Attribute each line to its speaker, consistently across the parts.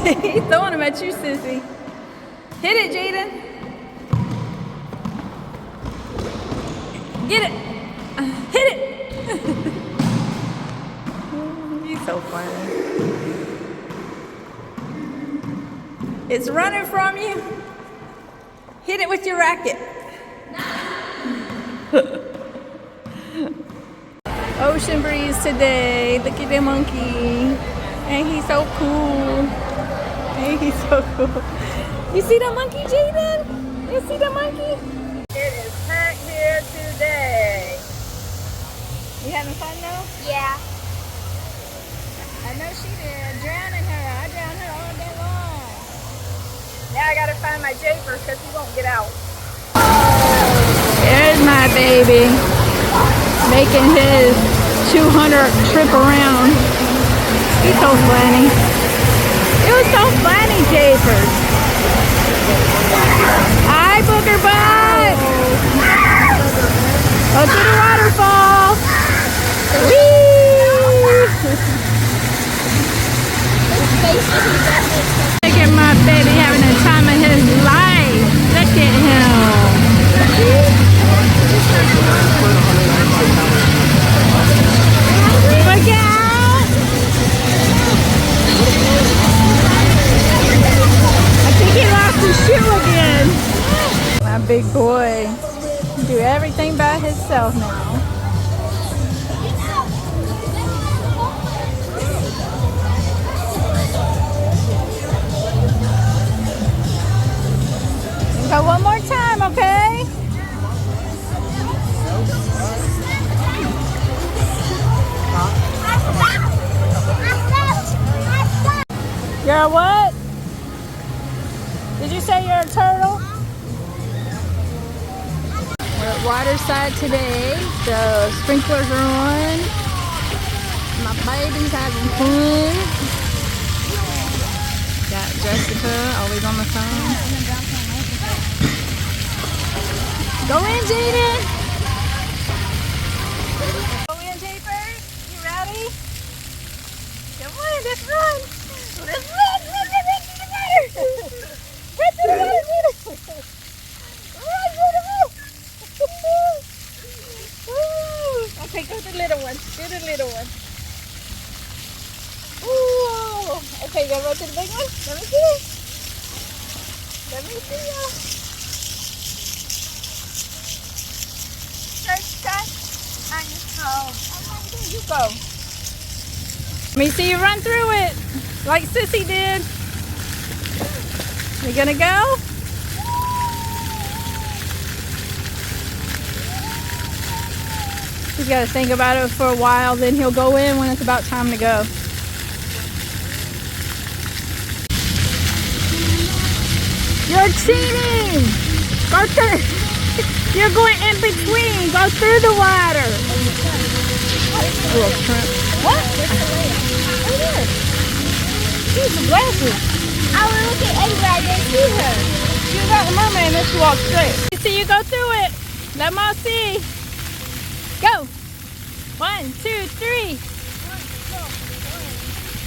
Speaker 1: He's throwing them at you, sissy. Hit it, Jaden. Get it. Hit it. He's so funny. It's running from you. Hit it with your racket. Ocean breeze today. Look at the monkey. And he's so cool. And he's so cool. You see the monkey, Jaden? You see the monkey? It is packed here today. You having fun though?
Speaker 2: Yeah.
Speaker 1: I know she did. Drowning her. I drowned her all day long. Now I gotta find my japers because he won't get out. There's my baby. Making his 200 trip around. He's so funny. It was so funny, Japers. Hi, Booger Butt. Go to the waterfall. Whee! Look at my baby having the time of his life. Look at him. Look out! I think he lost his shoe again. My big boy do everything by himself now. Go one more time, okay? You're a what? Did you say you're a turtle? We're at Waterside today. The sprinklers are on. My baby's having fun. Got Jessica always on the phone. Go in, Jaden. Go in, Japers. You ready? Come on, let's run. Let's run. Run to the water. Run to the water. Okay, go to the little one. Do the little one. Ooh. Okay, you gotta run to the big one. Let me see. Let me see you. You go. Let me see you run through it like Sissy did. You gonna go? He's got to think about it for a while, then he'll go in when it's about time to go. You're cheating! Go through. You're going in between. Go through the water. Little shrimp. What? Oh, there. She's the glasses.
Speaker 2: I was looking everywhere. I didn't see her.
Speaker 1: She was out the mermaid and then she walked straight. You see you go through it. Let them all see. Go. 1, 2, 3.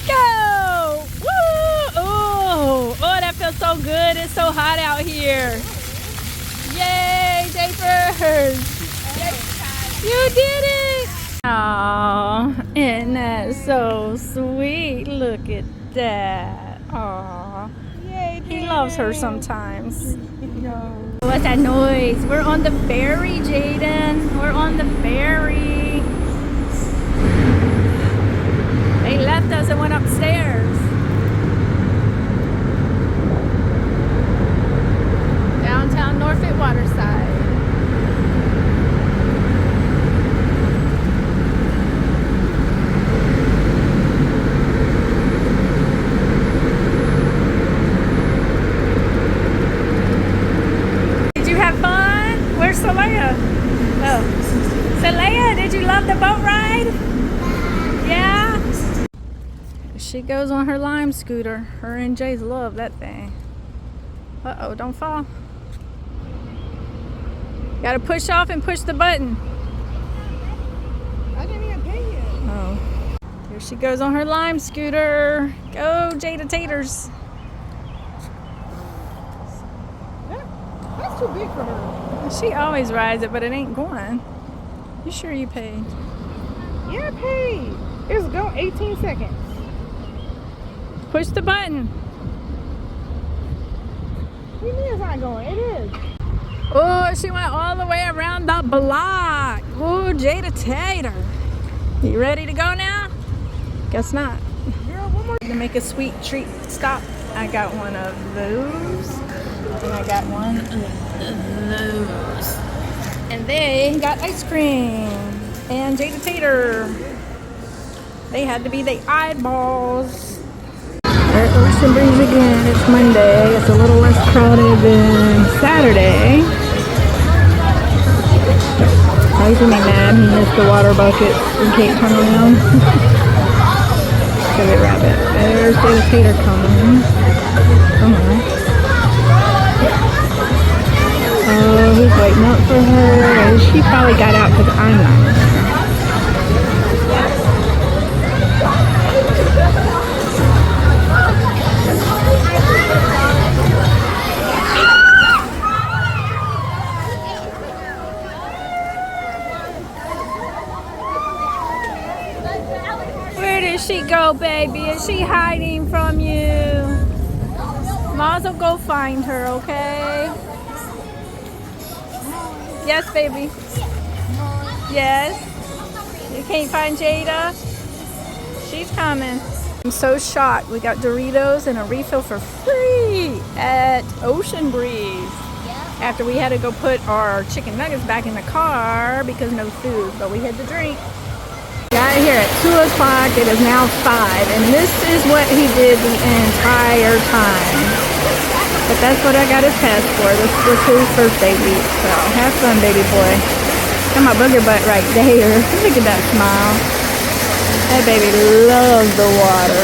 Speaker 1: Go. Woo. Oh, that feels so good. It's so hot out here. Yay, Japers. You did it. Oh, isn't that so sweet? Look at that. Oh, he loves her sometimes. What's that noise? We're on the ferry, Jaden. We're on the ferry. They left us and went upstairs. Downtown Norfolk Waterside. Where's Saleya? Oh. Saleya, did you love the boat ride? Yeah? She goes on her lime scooter. Her and Jay's love that thing. Uh-oh, don't fall. Gotta push off and push the button.
Speaker 3: I didn't even pay you.
Speaker 1: Oh. There she goes on her lime scooter. Go, Jada Taters.
Speaker 3: That's too big for her.
Speaker 1: She always rides it, but it ain't going. You sure you paid?
Speaker 3: Yeah, I paid. It's going 18 seconds.
Speaker 1: Push the button.
Speaker 3: What do you mean it's not going? It is.
Speaker 1: Oh, she went all the way around the block. Oh, Jada Tater. You ready to go now? Guess not.
Speaker 3: Girl, one more.
Speaker 1: To make a sweet treat stop, I got one of those. And I got one of those. And they got ice cream. And Jada Tater. They had to be the eyeballs. We're at Ocean Breeze again. It's Monday. It's a little less crowded than Saturday. He's gonna be mad. He missed the water bucket and can't turn around. Go get Rabbit. There's Jada Tater coming. Come on. Oh, he's waiting up for her. She probably got out because I'm not. Where did she go, baby? Is she hiding from you? Maz will go find her, okay? Yes, baby. Yes. You can't find Jada? She's coming. I'm so shocked. We got Doritos and a refill for free at Ocean Breeze. After we had to go put our chicken nuggets back in the car because no food, but we had to drink. Got here at 2 o'clock. It is now 5, and this is what he did the entire time. But that's what I got his pass for. This was his birthday week, so have fun, baby boy. Got my booger butt right there. Look at that smile. That baby loves the water.